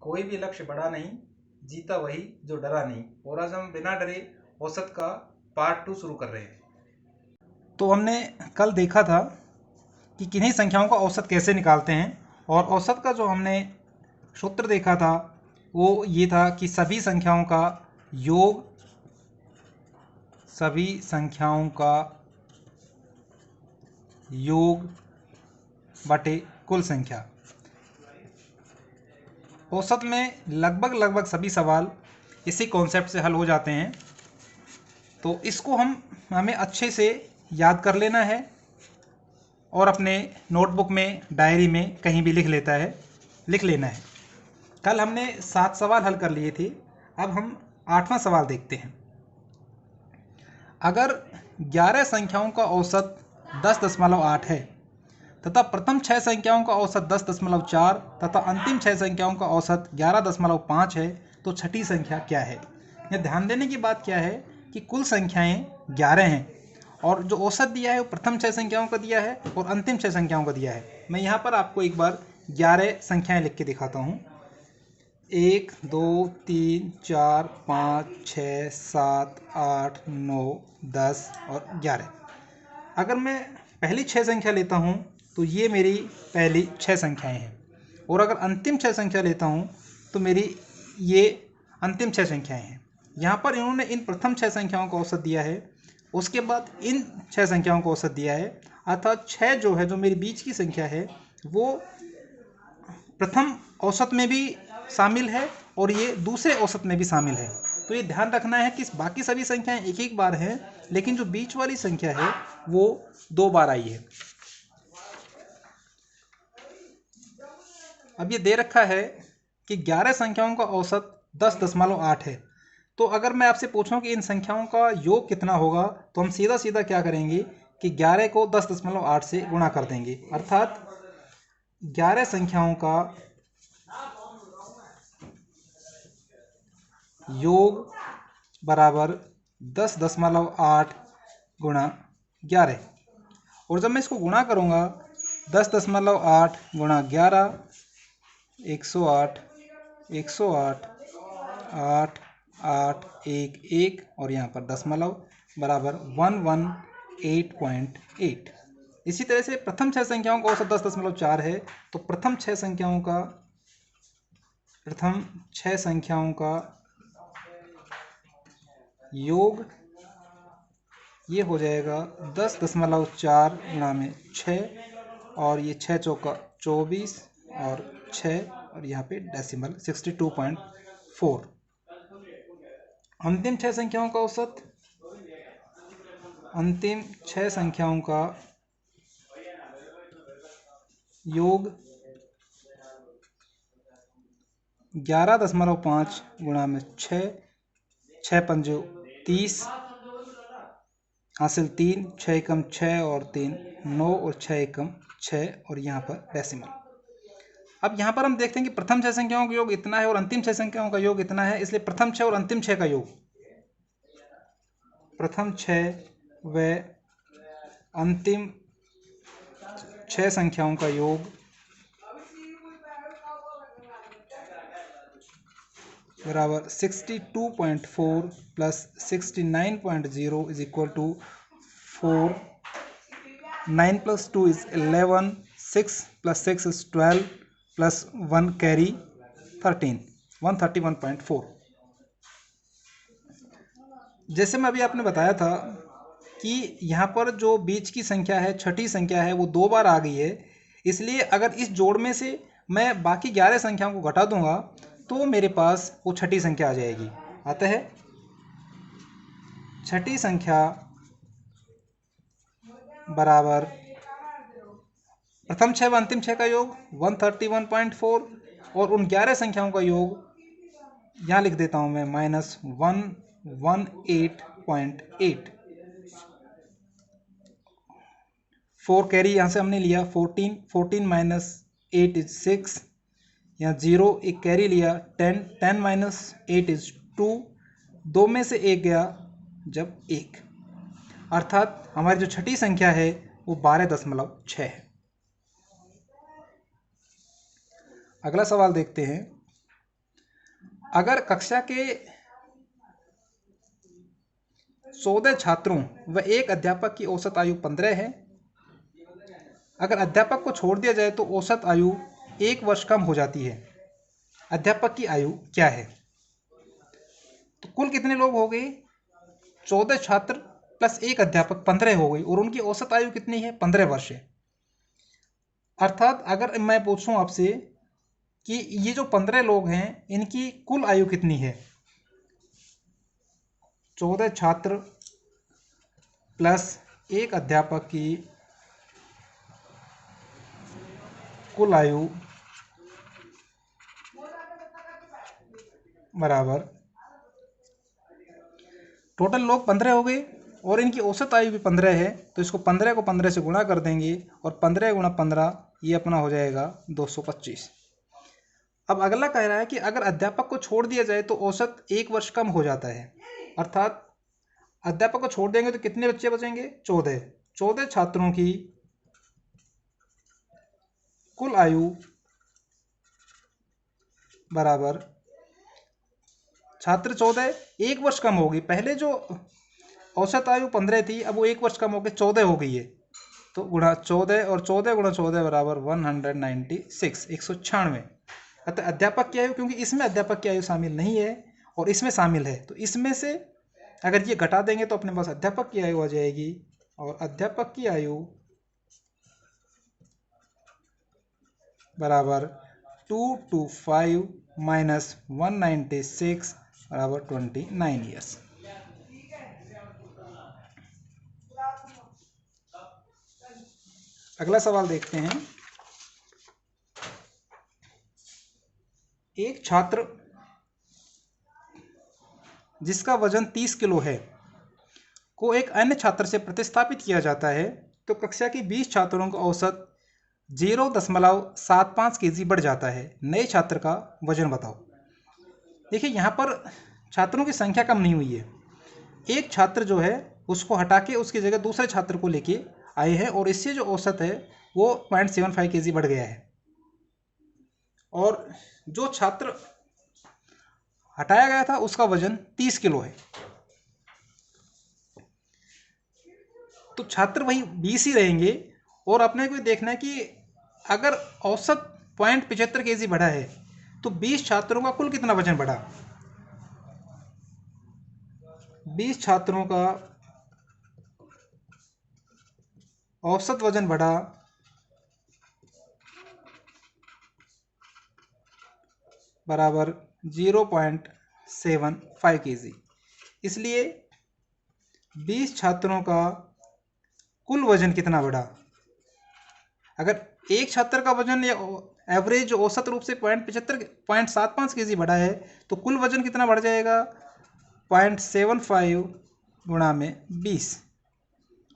कोई भी लक्ष्य बड़ा नहीं, जीता वही जो डरा नहीं। और आज हम बिना डरे औसत का पार्ट 2 शुरू कर रहे हैं। तो हमने कल देखा था कि किन्हीं संख्याओं का औसत कैसे निकालते हैं, और औसत का जो हमने सूत्र देखा था वो ये था कि सभी संख्याओं का योग, सभी संख्याओं का योग बटे कुल संख्या। औसत में लगभग सभी सवाल इसी कॉन्सेप्ट से हल हो जाते हैं। तो इसको हमें अच्छे से याद कर लेना है और अपने नोटबुक में, डायरी में कहीं भी लिख लेना है। कल हमने 7 सवाल हल कर लिए थे। अब हम 8वां सवाल देखते हैं। अगर 11 संख्याओं का औसत 10.8 है तथा प्रथम 6 संख्याओं का औसत 10.4 तथा अंतिम 6 संख्याओं का औसत 11.5 है, तो छठी संख्या क्या है? यह ध्यान देने की बात क्या है कि कुल संख्याएं 11 हैं और जो औसत दिया है वो प्रथम 6 संख्याओं का दिया है और अंतिम 6 संख्याओं का दिया है। मैं यहाँ पर आपको एक बार 11 संख्याएं लिख के दिखाता हूँ। 1 2 3 4 5 6 7 8 9 10 और 11। अगर मैं पहली 6 संख्या लेता हूँ तो ये मेरी पहली 6 संख्याएं हैं, और अगर अंतिम 6 संख्या लेता हूँ तो मेरी ये अंतिम 6 संख्याएं हैं। यहाँ पर इन्होंने इन प्रथम 6 संख्याओं का औसत दिया है, उसके बाद इन 6 संख्याओं का औसत दिया है, अर्थात 6 जो है, जो मेरी बीच की संख्या है, वो प्रथम औसत में भी शामिल है और ये दूसरे औसत में भी शामिल है। तो ये ध्यान रखना है कि बाकी सभी संख्याएं एक एक बार हैं, लेकिन जो बीच वाली संख्या है वो 2 बार आई है। अब ये दे रखा है कि 11 संख्याओं का औसत 10.8 है। तो अगर मैं आपसे पूछूं कि इन संख्याओं का योग कितना होगा, तो हम सीधा सीधा क्या करेंगे कि 11 को 10.8 से गुणा कर देंगे, अर्थात 11 संख्याओं का योग बराबर 10.8 गुणा 11। और जब मैं इसको गुणा करूँगा 10.8 गुणा 11, 108, 108, 8, 8, 1, 1 और यहाँ पर दशमलव बराबर 118.8। इसी तरह से प्रथम 6 संख्याओं का औसत 10.4 है, तो प्रथम 6 संख्याओं का योग ये हो जाएगा 10.4 गुणा में 6, और ये 6 चौका 24 और 6 और यहाँ पे डेसिमल 62.4। अंतिम 6 संख्याओं का औसत, अंतिम 6 संख्याओं का योग 11.5 गुणा में 6, 6 पंजो 30, हासिल 3, 6 एकम 6 और 3 9 और 6 एकम 6 और यहाँ पर डेसिमल। अब यहाँ पर हम देखते हैं कि प्रथम 6 संख्याओं का योग इतना है और अंतिम 6 संख्याओं का योग इतना है, इसलिए प्रथम 6 और अंतिम 6 का योग, प्रथम 6 व अंतिम 6 संख्याओं का योग बराबर 62.4 plus 69.0 is equal to 4, 9 plus 2 is 11, 6 plus 6 is 12 plus 1 carry 13, 131.4। जैसे मैं अभी आपने बताया था कि यहाँ पर जो बीच की संख्या है, छठी संख्या है, वो 2 बार आ गई है, इसलिए अगर इस जोड़ में से मैं बाकी 11 संख्याओं को घटा दूंगा तो मेरे पास वो छठी संख्या आ जाएगी। अतः छठी संख्या बराबर प्रथम 6 व अंतिम 6 का योग 131.4 और उन 11 संख्याओं का योग यहाँ लिख देता हूँ मैं -118.8। 4 कैरी यहाँ से हमने लिया 14, 14 माइनस 8 इज 6, यहाँ 0 एक कैरी लिया 10, 10 माइनस 8 इज 2, 2 में से 1 गया जब 1, अर्थात हमारी जो छठी संख्या है वो 12.6 है। अगला सवाल देखते हैं। अगर कक्षा के 14 छात्रों व एक अध्यापक की औसत आयु 15 है, अगर अध्यापक को छोड़ दिया जाए तो औसत आयु 1 वर्ष कम हो जाती है। अध्यापक की आयु क्या है? तो कुल कितने लोग हो गए? 14 छात्र प्लस एक अध्यापक 15 हो गई, और उनकी औसत आयु कितनी है? 15 वर्ष है। अर्थात अगर मैं पूछूं आपसे कि ये जो 15 लोग हैं इनकी कुल आयु कितनी है? 14 छात्र प्लस एक अध्यापक की कुल आयु बराबर, टोटल लोग 15 हो गए और इनकी औसत आयु भी 15 है, तो इसको 15 को 15 से गुणा कर देंगे और 15 गुणा 15 ये अपना हो जाएगा 225। अब अगला कह रहा है कि अगर अध्यापक को छोड़ दिया जाए तो औसत 1 वर्ष कम हो जाता है। अर्थात अध्यापक को छोड़ देंगे तो कितने बच्चे बचेंगे? 14 छात्रों की कुल आयु बराबर, छात्र 14, 1 वर्ष कम होगी। पहले जो औसत आयु 15 थी, अब वो 1 वर्ष कम होकर 14 हो गई है, तो गुणा 14 और 14 गुणा 14 बराबर 196, 196। अतः अध्यापक की आयु, क्योंकि इसमें अध्यापक की आयु शामिल नहीं है और इसमें शामिल है, तो इसमें से अगर ये घटा देंगे तो अपने पास अध्यापक की आयु आ जाएगी, और अध्यापक की आयु बराबर 225 माइनस 196 बराबर 29 ईयर्स। अगला सवाल देखते हैं। एक छात्र जिसका वजन 30 किलो है को एक अन्य छात्र से प्रतिस्थापित किया जाता है, तो कक्षा की 20 छात्रों का औसत 0.75 kg बढ़ जाता है। नए छात्र का वजन बताओ। देखिए यहाँ पर छात्रों की संख्या कम नहीं हुई है, एक छात्र जो है उसको हटा के उसकी जगह दूसरे छात्र को लेके आए हैं, और इससे जो औसत है वो 0.75 kg बढ़ गया है, और जो छात्र हटाया गया था उसका वजन 30 किलो है। तो छात्र वही 20 ही रहेंगे, और अपने को देखना है कि अगर औसत 0.75 kg बढ़ा है तो 20 छात्रों का कुल कितना वजन बढ़ा? 20 छात्रों का औसत वजन बढ़ा बराबर 0.75 kg। इसलिए 20 छात्रों का कुल वजन कितना बढ़ा? अगर एक छात्र का वजन या एवरेज औसत रूप से 0.75 kg बढ़ा है तो कुल वजन कितना बढ़ जाएगा? 0.75 गुणा में 20,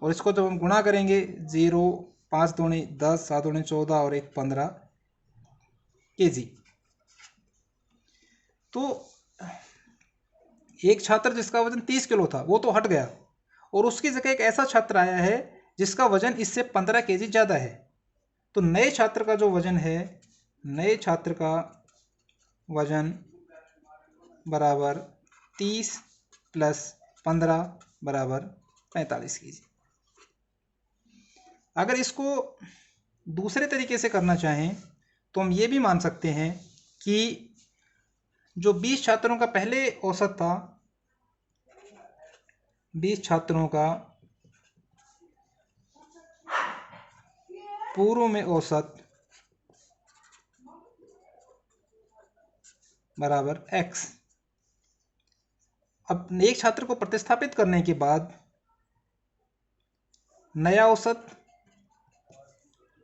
और इसको जब हम गुणा करेंगे 0, 5 दूनी 10, 7 दूनी 14 और 1 15 kg। तो एक छात्र जिसका वजन 30 किलो था वो तो हट गया, और उसकी जगह एक ऐसा छात्र आया है जिसका वजन इससे 15 kg ज़्यादा है। तो नए छात्र का जो वजन है, नए छात्र का वजन बराबर 30 प्लस 15 बराबर 45 kg। अगर इसको दूसरे तरीके से करना चाहें तो हम ये भी मान सकते हैं कि जो 20 छात्रों का पहले औसत था, 20 छात्रों का पूर्व में औसत बराबर x। अब एक छात्र को प्रतिस्थापित करने के बाद नया औसत,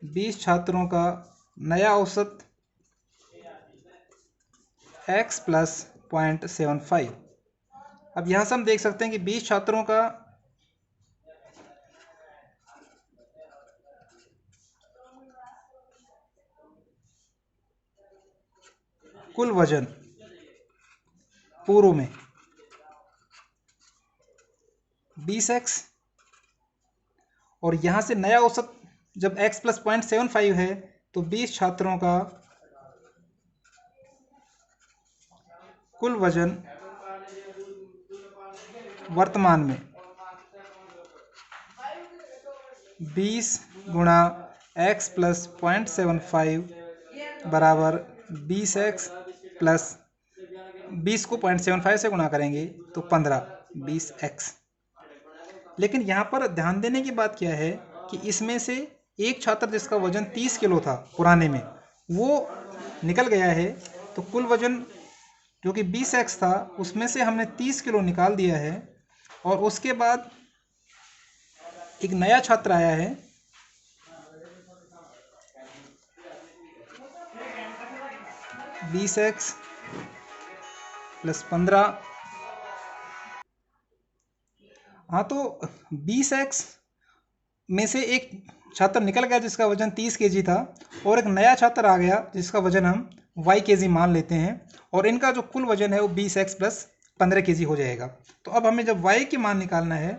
20 छात्रों का नया औसत x प्लस 0.75। अब यहाँ से हम देख सकते हैं कि 20 छात्रों का कुल वजन पूर्व में 20x, और यहाँ से नया औसत जब x प्लस 0.75 है तो 20 छात्रों का कुल वजन वर्तमान में 20 गुणा x प्लस 0.75 बराबर 20x प्लस 20 को 0.75 से गुणा करेंगे तो 20x। लेकिन यहाँ पर ध्यान देने की बात क्या है कि इसमें से एक छात्र जिसका वजन 30 किलो था पुराने में, वो निकल गया है, तो कुल वजन जो कि 20x था उसमें से हमने 30 किलो निकाल दिया है। और उसके बाद एक नया छात्र आया है, x प्लस 15। हाँ, तो 20x में से एक छात्र निकल गया जिसका वजन 30 kg था, और एक नया छात्र आ गया जिसका वजन हम y kg मान लेते हैं, और इनका जो कुल वजन है वो 20x प्लस 15 kg हो जाएगा। तो अब हमें जब y की मान निकालना है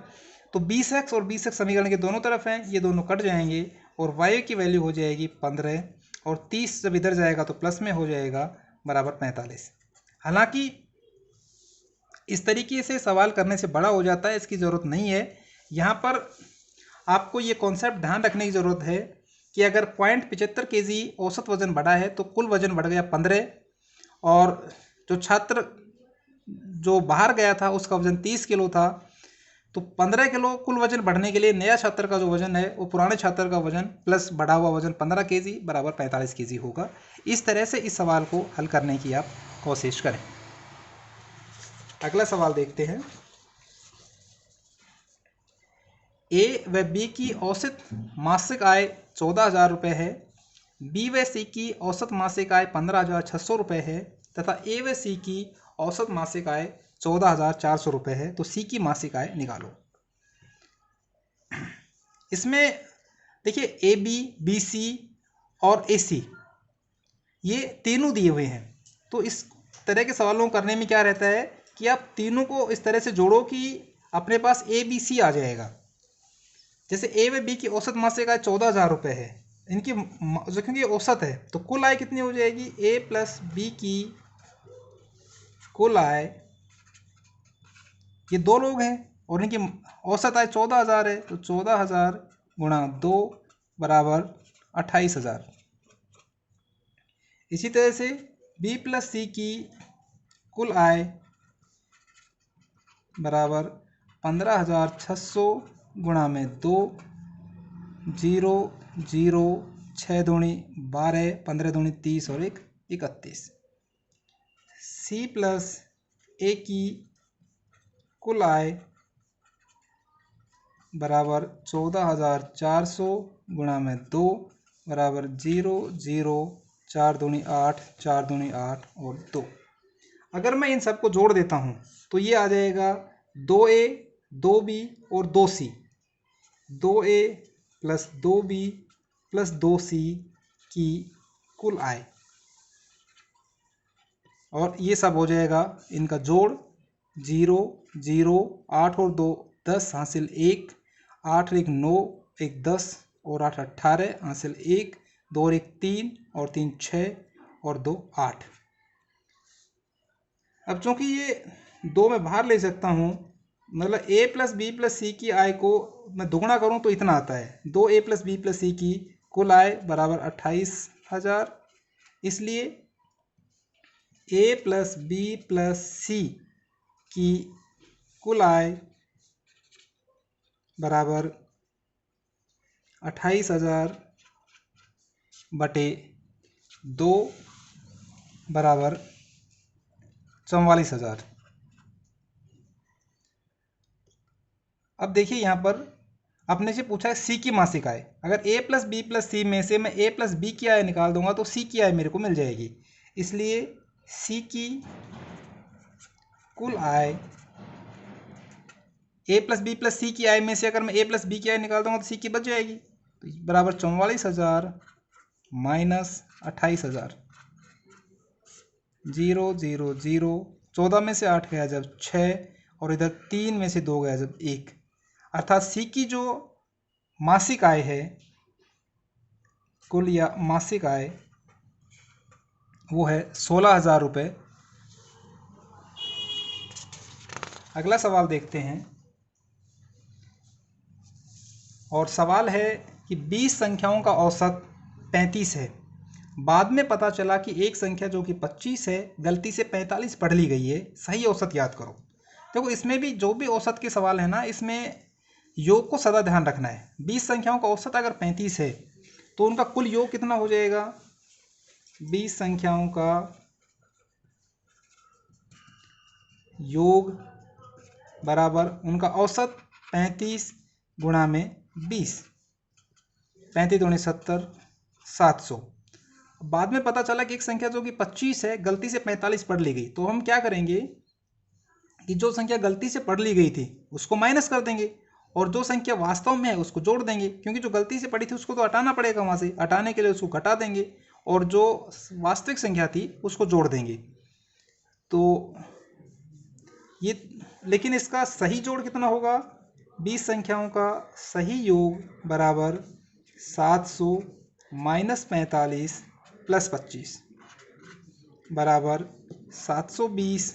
तो 20x और 20x समीकरण के दोनों तरफ हैं, ये दोनों कट जाएंगे और y की वैल्यू हो जाएगी 15, और 30 जब इधर जाएगा तो प्लस में हो जाएगा बराबर 45। हालांकि इस तरीके से सवाल करने से बड़ा हो जाता है, इसकी ज़रूरत नहीं है। यहाँ पर आपको ये कॉन्सेप्ट ध्यान रखने की ज़रूरत है कि अगर 0.75 kg औसत वजन बढ़ा है तो कुल वजन बढ़ गया 15, और जो छात्र जो बाहर गया था उसका वजन 30 किलो था, तो 15 किलो कुल वजन बढ़ने के लिए नया छात्र का जो वजन है वो पुराने छात्र का वजन प्लस बढ़ा हुआ वजन 15 kg बराबर 45 kg होगा। इस तरह से इस सवाल को हल करने की आप कोशिश करें। अगला सवाल देखते हैं। ए व बी की औसत मासिक आय 14,000 रुपये है, बी व सी की औसत मासिक आय 15,600 रुपये है, तथा ए व सी की औसत मासिक आय 14,400 रुपये है। तो सी की मासिक आय निकालो। इसमें देखिए ए बी, बी सी और ए सी ये तीनों दिए हुए हैं। तो इस तरह के सवालों को करने में क्या रहता है कि आप तीनों को इस तरह से जोड़ो कि अपने पास ए बी सी आ जाएगा। जैसे ए व बी की औसत मासिक आय 14,000 रुपये है, इनकी जो क्योंकि औसत है तो कुल आय कितनी हो जाएगी, ए प्लस बी की कुल आय, ये दो लोग हैं और इनकी औसत आय 14,000 है, तो 14,000 गुणा 2 बराबर 28,000। इसी तरह से बी प्लस सी की कुल आय बराबर 15,600 गुणा में 2, 0 0 6 दूनी 12, 15 दूनी 30 और 1 31। सी प्लस ए की कुल आय बराबर 14,400 गुणा में 2 बराबर 0 0 4 दूनी 8, 4 दूनी 8 और 2। अगर मैं इन सबको जोड़ देता हूँ तो ये आ जाएगा 2a 2b और 2c, 2a plus 2b plus 2c की कुल आय, और ये सब हो जाएगा इनका जोड़ 0 0 8 और 2 10 हासिल 1, 8 और 1 9, 1 10 और 8 18 हासिल 1, 2 और 1 3 और 3 6 और 2 8। अब चूंकि ये 2 मैं बाहर ले सकता हूँ, मतलब a प्लस बी प्लस सी की आय को मैं दुगुना करूँ तो इतना आता है, 2a प्लस बी प्लस सी की कुल आय बराबर 28,000। इसलिए a प्लस बी प्लस सी की कुल आय बराबर 28,000 बटे 2 बराबर 44,000। अब देखिए यहाँ पर आपने से पूछा है सी की मासिक आय। अगर a प्लस बी प्लस सी में से मैं a प्लस बी की आय निकाल दूंगा तो सी की आय मेरे को मिल जाएगी। इसलिए सी की कुल आय, a प्लस बी प्लस सी की आय में से अगर मैं a प्लस बी की आय निकाल दूंगा तो सी की बच जाएगी, तो बराबर 44,000 माइनस 28,000, 0 0 0, 14 में से 8 गया जब 6 और इधर 3 में से 2 गया जब 1, अर्थात सी की जो मासिक आय है, कुल या मासिक आय वो है 16,000 रुपये अगला सवाल देखते हैं, और सवाल है कि 20 संख्याओं का औसत 35 है। बाद में पता चला कि एक संख्या जो कि 25 है गलती से 45 पढ़ ली गई है, सही औसत याद करो। देखो इसमें भी जो भी औसत के सवाल है ना, इसमें योग को सदा ध्यान रखना है। 20 संख्याओं का औसत अगर 35 है तो उनका कुल योग कितना हो जाएगा? 20 संख्याओं का योग बराबर उनका औसत 35 गुणा में 20, 35 दूनी 70, 700। बाद में पता चला कि एक संख्या जो कि 25 है गलती से 45 पढ़ ली गई, तो हम क्या करेंगे कि जो संख्या गलती से पढ़ ली गई थी उसको माइनस कर देंगे, और जो संख्या वास्तव में है उसको जोड़ देंगे, क्योंकि जो गलती से पढ़ी थी उसको तो हटाना पड़ेगा, वहाँ से हटाने के लिए उसको घटा देंगे और जो वास्तविक संख्या थी उसको जोड़ देंगे। तो ये, लेकिन इसका सही जोड़ कितना होगा? 20 संख्याओं का सही योग बराबर 700 माइनस 45 प्लस 25 बराबर 720,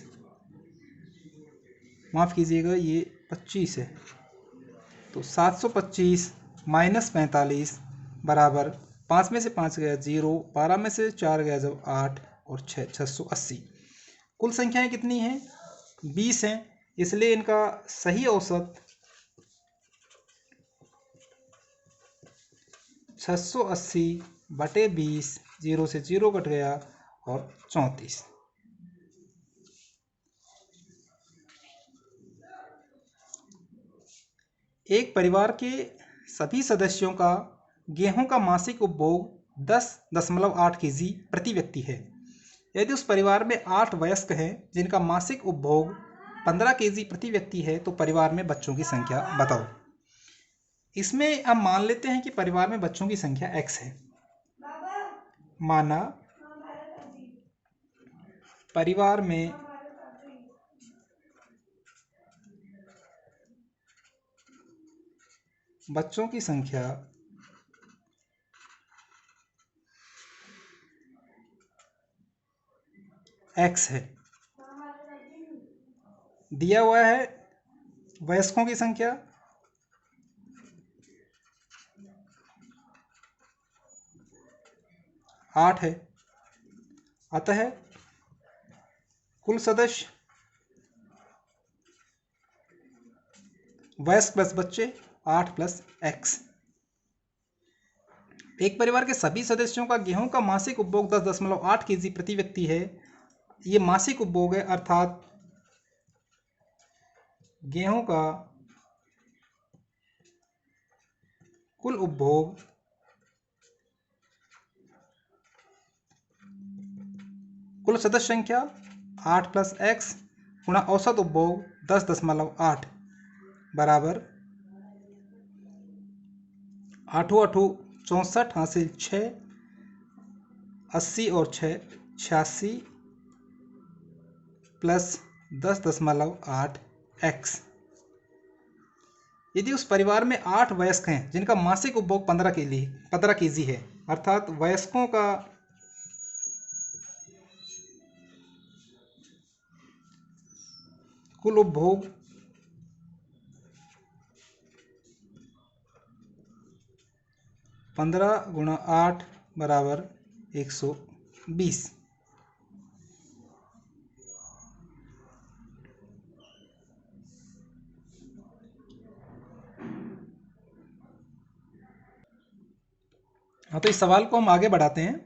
माफ़ कीजिएगा ये 25 है, तो 725 माइनस 45 बराबर 5 में से 5 गया 0, 12 में से 4 गया जब 8 और 6 680। कुल संख्याएं कितनी हैं? 20 हैं, इसलिए इनका सही औसत 680 बटे 20, 0 से 0 कट गया और 34। एक परिवार के सभी सदस्यों का गेहूं का मासिक उपभोग 10.8 केजी प्रति व्यक्ति है। यदि उस परिवार में 8 वयस्क हैं जिनका मासिक उपभोग 15 केजी प्रति व्यक्ति है, तो परिवार में बच्चों की संख्या बताओ। इसमें हम मान लेते हैं कि परिवार में बच्चों की संख्या x है। माना परिवार में बच्चों की संख्या x है। दिया हुआ है वयस्कों की संख्या 8 है, अतः कुल सदस्य वयस्क प्लस बच्चे 8 प्लस x। एक परिवार के सभी सदस्यों का गेहूं का मासिक उपभोग 10.8 केजी प्रति व्यक्ति है। ये मासिक उपभोग है, अर्थात गेहूं का कुल उपभोग कुल सदस्य संख्या 8 प्लस x गुणा औसत उपभोग 10.8 बराबर 8 8 64 हासिल 6, 80 और 6 86 प्लस 10.8 x। यदि उस परिवार में 8 वयस्क हैं जिनका मासिक उपभोग 15 केजी है, अर्थात वयस्कों का कुल उपभोग 15 गुणा 8 बराबर 120। हाँ, तो इस सवाल को हम आगे बढ़ाते हैं।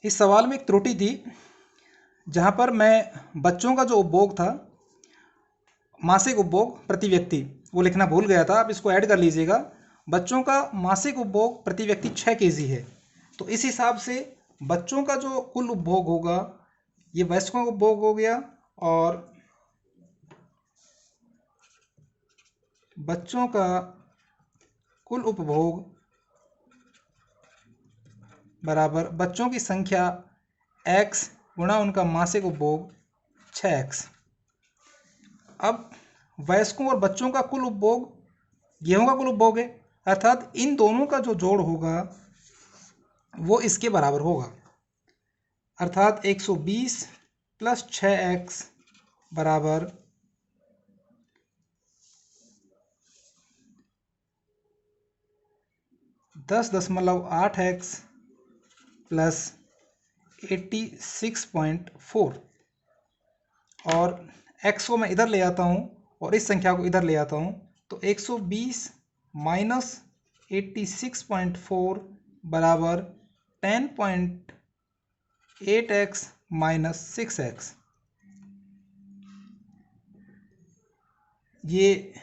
इस सवाल में एक त्रुटि थी, जहाँ पर मैं बच्चों का जो उपभोग था, मासिक उपभोग प्रति व्यक्ति, वो लिखना भूल गया था। आप इसको ऐड कर लीजिएगा। बच्चों का मासिक उपभोग प्रति व्यक्ति 6 केजी है, तो इस हिसाब से बच्चों का जो कुल उपभोग होगा ये वयस्कों का उपभोग हो गया, और बच्चों का कुल उपभोग बराबर बच्चों की संख्या x गुणा उनका मासिक उपभोग 6x। अब वयस्कों और बच्चों का कुल उपभोग गेहूं का कुल उपभोग है, अर्थात इन दोनों का जो जोड़ होगा वो इसके बराबर होगा, अर्थात 120 प्लस 6x बराबर 10.8x प्लस 86.4 और x को मैं इधर ले आता हूँ और इस संख्या को इधर ले आता हूँ तो 120 माइनस 86.4 बराबर 10.8x माइनस 6x। ये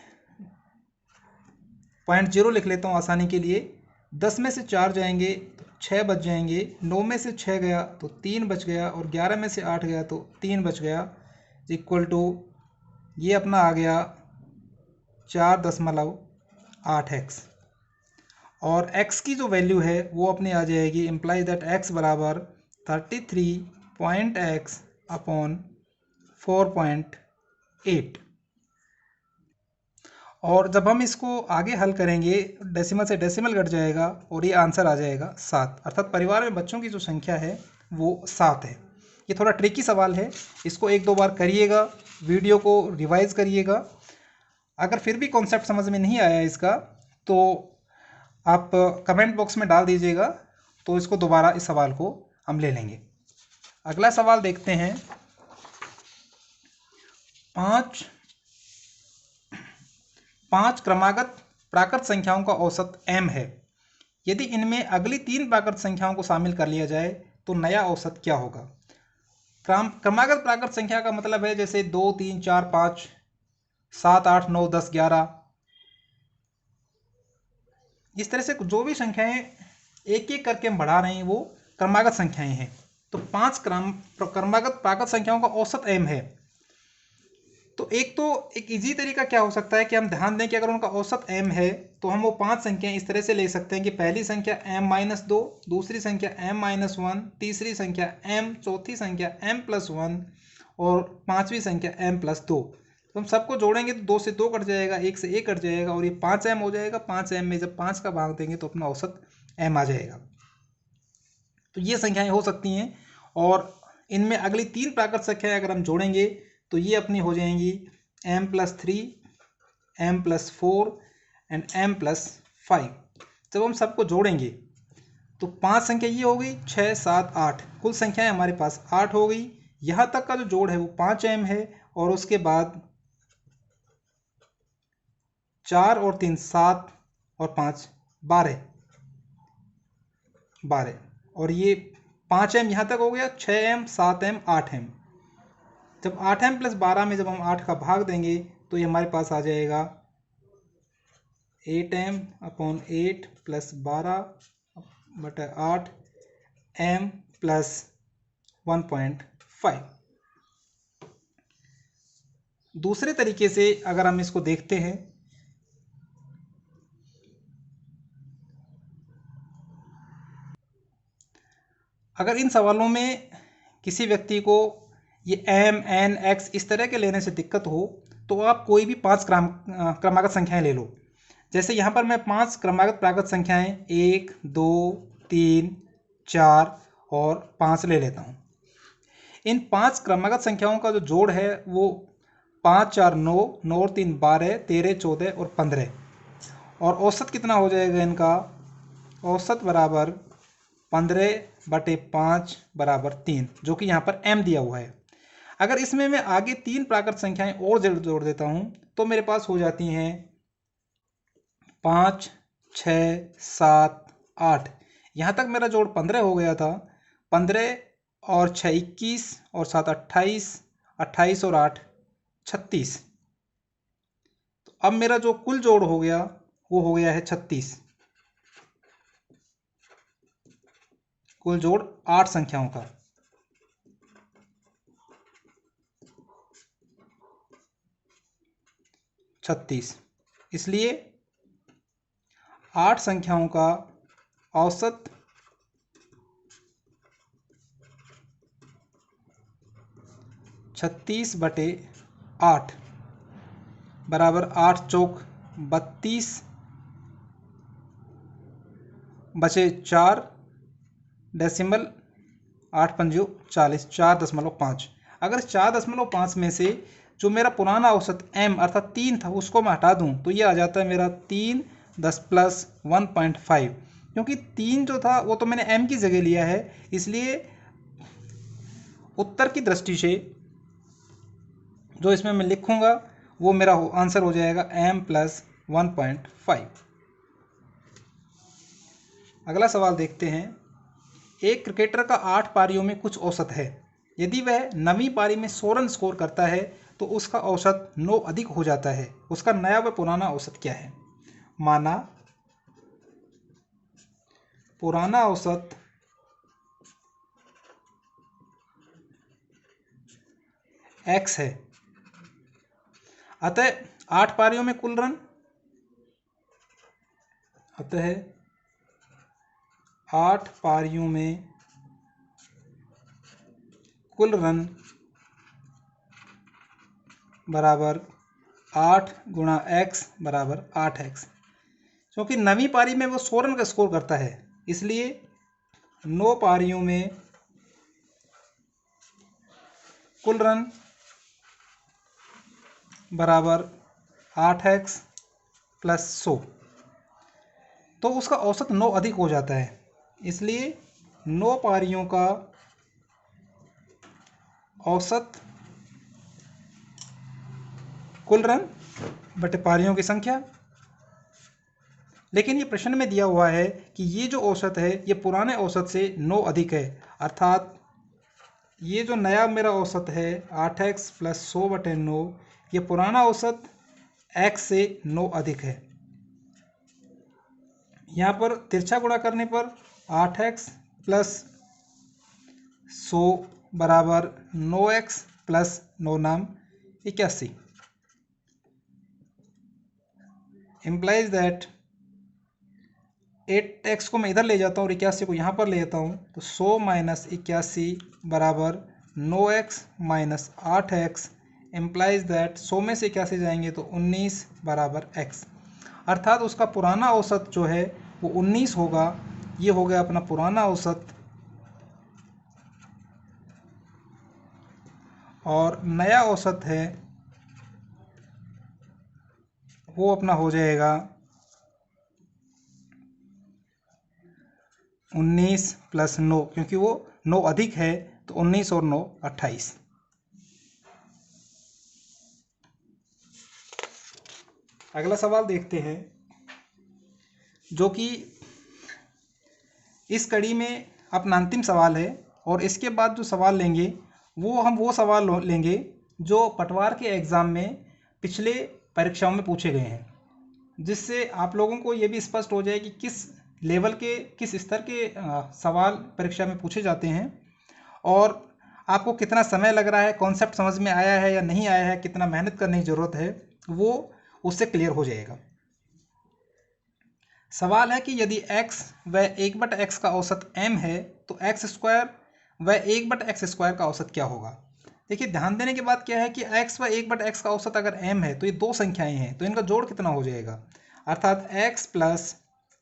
0.0 लिख लेता हूँ आसानी के लिए। 10 में से 4 जाएंगे तो 6 बच जाएंगे, 9 में से 6 गया तो 3 बच गया और 11 में से 8 गया तो 3 बच गया, इक्वल टू ये अपना आ गया 4.8x। और x की जो वैल्यू है वो अपनी आ जाएगी, इम्प्लाई दैट x बराबर 33.x अपॉन 4.8। और जब हम इसको आगे हल करेंगे डेसिमल से डेसिमल घट जाएगा और ये आंसर आ जाएगा 7, अर्थात परिवार में बच्चों की जो संख्या है वो 7 है। ये थोड़ा ट्रिकी सवाल है, इसको 1-2 बार करिएगा, वीडियो को रिवाइज करिएगा। अगर फिर भी कॉन्सेप्ट समझ में नहीं आया इसका तो आप कमेंट बॉक्स में डाल दीजिएगा, तो इसको दोबारा इस सवाल को हम ले लेंगे। अगला सवाल देखते हैं। 5 क्रमागत प्राकृत संख्याओं का औसत m है। यदि इनमें अगली 3 प्राकृत संख्याओं को शामिल कर लिया जाए तो नया औसत क्या होगा। क्रमागत प्राकृत संख्या का मतलब है जैसे 2, 3, 4, 5, 7, 8, 9, 10, 11, इस तरह से जो भी संख्याएं एक एक करके हम बढ़ा रहे हैं वो क्रमागत संख्याएं हैं। तो 5 क्रमागत प्राकृत संख्याओं का औसत m है। तो एक इजी तरीका क्या हो सकता है कि हम ध्यान दें कि अगर उनका औसत m है तो हम वो 5 संख्याएं इस तरह से ले सकते हैं कि पहली संख्या m-2, दूसरी संख्या m-1, तीसरी संख्या m, चौथी संख्या m+1 और पांचवी संख्या m+2। तो हम सबको जोड़ेंगे तो 2 से 2 कट जाएगा, 1 से 1 कट जाएगा और ये 5m हो जाएगा। 5m में जब 5 का भाग देंगे तो अपना औसत m आ जाएगा। तो ये संख्याएं हो सकती हैं और इनमें अगली 3 प्राकृत संख्याएं अगर हम जोड़ेंगे तो ये अपनी हो जाएंगी m+3, m+4 एंड m+5। जब हम सबको जोड़ेंगे तो 5 संख्या ये हो गई, 6, 7, 8, कुल संख्याएं हमारे पास 8 हो गई। यहाँ तक का जो जोड़ है वो 5m है और उसके बाद 4 और 3 7 और 5 12 और ये 5m यहाँ तक हो गया, 6m, 7m, 8m। जब 8m + 12 में जब हम 8 का भाग देंगे तो ये हमारे पास आ जाएगा 8m/8 + 12/8 m + 1.5। दूसरे तरीके से अगर हम इसको देखते हैं, अगर इन सवालों में किसी व्यक्ति को ये m, n, x इस तरह के लेने से दिक्कत हो तो आप कोई भी 5 क्रमागत संख्याएं ले लो। जैसे यहाँ पर मैं 5 क्रमागत प्राकृत संख्याएं 1, 2, 3, 4 और 5 ले लेता हूँ। इन 5 क्रमागत संख्याओं का जो जोड़ है वो 5, 4, 9, 9 और 3 12, 13, 14 और 15 और औसत कितना हो जाएगा इनका, औसत बराबर 15/5 बराबर 3, जो कि यहाँ पर m दिया हुआ है। अगर इसमें मैं आगे 3 प्राकृत संख्याएं और जोड़ देता हूँ तो मेरे पास हो जाती हैं 5, 6, 7, 8। यहाँ तक मेरा जोड़ 15 हो गया था। 15 और 6 21 और 7 28, 28 और 8 36। तो अब मेरा जो कुल जोड़ हो गया वो हो गया है 36। कुल जोड़ 8 संख्याओं का। इसलिए 8 संख्याओं का औसत 36/8 बराबर 8 चौक 32 बचे 4 डेसिमल 8 पंजो 40, 4.5। अगर 4.5 में से जो मेरा पुराना औसत m अर्थात 3 था उसको मैं हटा दूं तो ये आ जाता है मेरा 3 10 + 1.5, क्योंकि 3 जो था वो तो मैंने m की जगह लिया है, इसलिए उत्तर की दृष्टि से जो इसमें मैं लिखूंगा वो मेरा आंसर हो जाएगा m + 1.5। अगला सवाल देखते हैं। एक क्रिकेटर का 8 पारियों में कुछ औसत है। यदि वह 9वीं पारी में 100 रन स्कोर करता है तो उसका औसत 9 अधिक हो जाता है। उसका नया व पुराना औसत क्या है? माना पुराना औसत x है, अतः 8 पारियों में कुल रन, अतः 8 पारियों में कुल रन बराबर 8 × x बराबर 8x। क्योंकि 9वीं पारी में वो 100 रन का स्कोर करता है, इसलिए 9 पारियों में कुल रन बराबर 8x + 100, तो उसका औसत 9 अधिक हो जाता है। इसलिए 9 पारियों का औसत कुल रन बटे पारियों की संख्या। लेकिन ये प्रश्न में दिया हुआ है कि ये जो औसत है ये पुराने औसत से 9 अधिक है, अर्थात ये जो नया मेरा औसत है 8x + 100/9, ये पुराना औसत x से 9 अधिक है। यहाँ पर तिरछा गुणा करने पर 8x + 100 बराबर 9x + 9 नाम 81, इम्प्लाइज दैट 8x को मैं इधर ले जाता हूँ और 81 को यहाँ पर ले जाता हूँ, तो 100 - 81 बराबर 9x - 8x, इम्प्लाइज दैट 100 में से 81 जाएंगे तो 19 बराबर x, अर्थात उसका पुराना औसत जो है वो 19 होगा। ये हो गया अपना पुराना औसत, और नया औसत है वो अपना हो जाएगा 19 + 9, क्योंकि वो 9 अधिक है, तो 19 और 9 28। अगला सवाल देखते हैं, जो कि इस कड़ी में अपना अंतिम सवाल है, और इसके बाद जो सवाल लेंगे वो सवाल लेंगे जो पटवार के एग्ज़ाम में पिछले परीक्षाओं में पूछे गए हैं, जिससे आप लोगों को ये भी स्पष्ट हो जाए कि किस लेवल के, किस स्तर के सवाल परीक्षा में पूछे जाते हैं, और आपको कितना समय लग रहा है, कॉन्सेप्ट समझ में आया है या नहीं आया है, कितना मेहनत करने की ज़रूरत है, वो उससे क्लियर हो जाएगा। सवाल है कि यदि x व 1/x का औसत m है तो x² व 1/x² का औसत क्या होगा? देखिए, ध्यान देने की बात क्या है कि x व 1/x का औसत अगर m है तो ये दो संख्याएं हैं, तो इनका जोड़ कितना हो जाएगा, अर्थात x +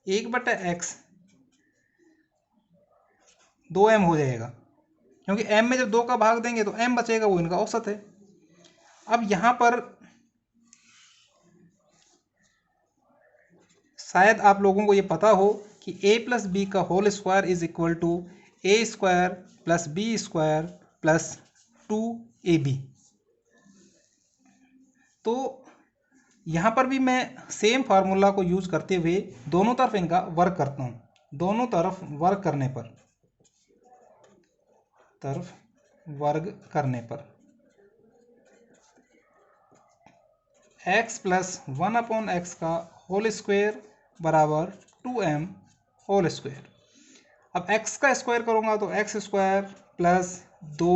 1/x 2m हो जाएगा, क्योंकि m में जब 2 का भाग देंगे तो m बचेगा, वो इनका औसत है। अब यहाँ पर शायद आप लोगों को ये पता हो कि a + b का whole square is equal to a² + b² + 2ab। तो यहाँ पर भी मैं सेम फार्मूला को यूज करते हुए दोनों तरफ इनका वर्क करता हूँ। दोनों तरफ वर्क करने पर x + 1/x का होल स्क्वायर बराबर 2m होल स्क्वायर। अब x का स्क्वायर करूँगा तो x² + 2,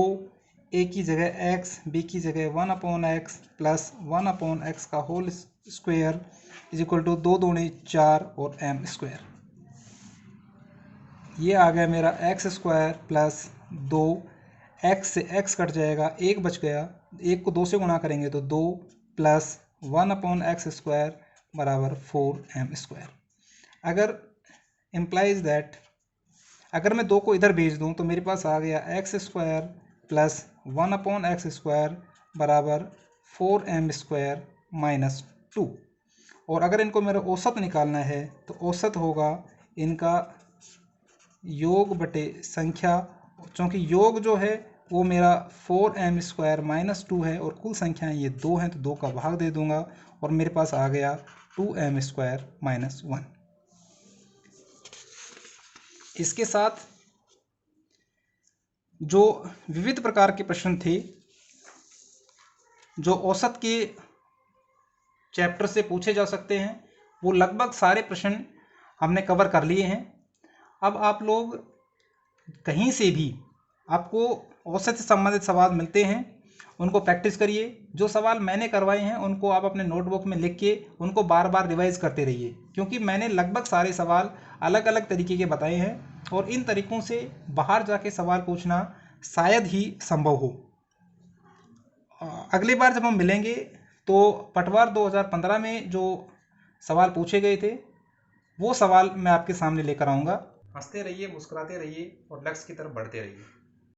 a की जगह x, b की जगह 1/x + 1/x का whole square is equal to 2 दूनी 4 और m²। ये आ गया मेरा x² + 2, x से x कट जाएगा, 1 बच गया, 1 को 2 से गुणा करेंगे तो 2 + 1/x² बराबर 4m²। अगर इम्प्लाइज दैट अगर मैं 2 को इधर भेज दूं तो मेरे पास आ गया x² + 1/x² बराबर 4m² - 2, और अगर इनको मेरा औसत निकालना है तो औसत होगा इनका योग बटे संख्या, क्योंकि योग जो है वो मेरा 4m² - 2 है और कुल संख्याएं ये 2 हैं, तो 2 का भाग दे दूंगा और मेरे पास आ गया 2m² - 1। इसके साथ जो विविध प्रकार के प्रश्न थे जो औसत के चैप्टर से पूछे जा सकते हैं, वो लगभग सारे प्रश्न हमने कवर कर लिए हैं। अब आप लोग कहीं से भी आपको औसत से संबंधित सवाल मिलते हैं, उनको प्रैक्टिस करिए। जो सवाल मैंने करवाए हैं उनको आप अपने नोटबुक में लिख के उनको बार बार रिवाइज करते रहिए, क्योंकि मैंने लगभग सारे सवाल अलग अलग तरीके के बताए हैं और इन तरीकों से बाहर जाके सवाल पूछना शायद ही संभव हो। अगली बार जब हम मिलेंगे तो पटवार 2015 में जो सवाल पूछे गए थे वो सवाल मैं आपके सामने लेकर आऊँगा। हंसते रहिए, मुस्कुराते रहिए और लक्ष्य की तरफ बढ़ते रहिए।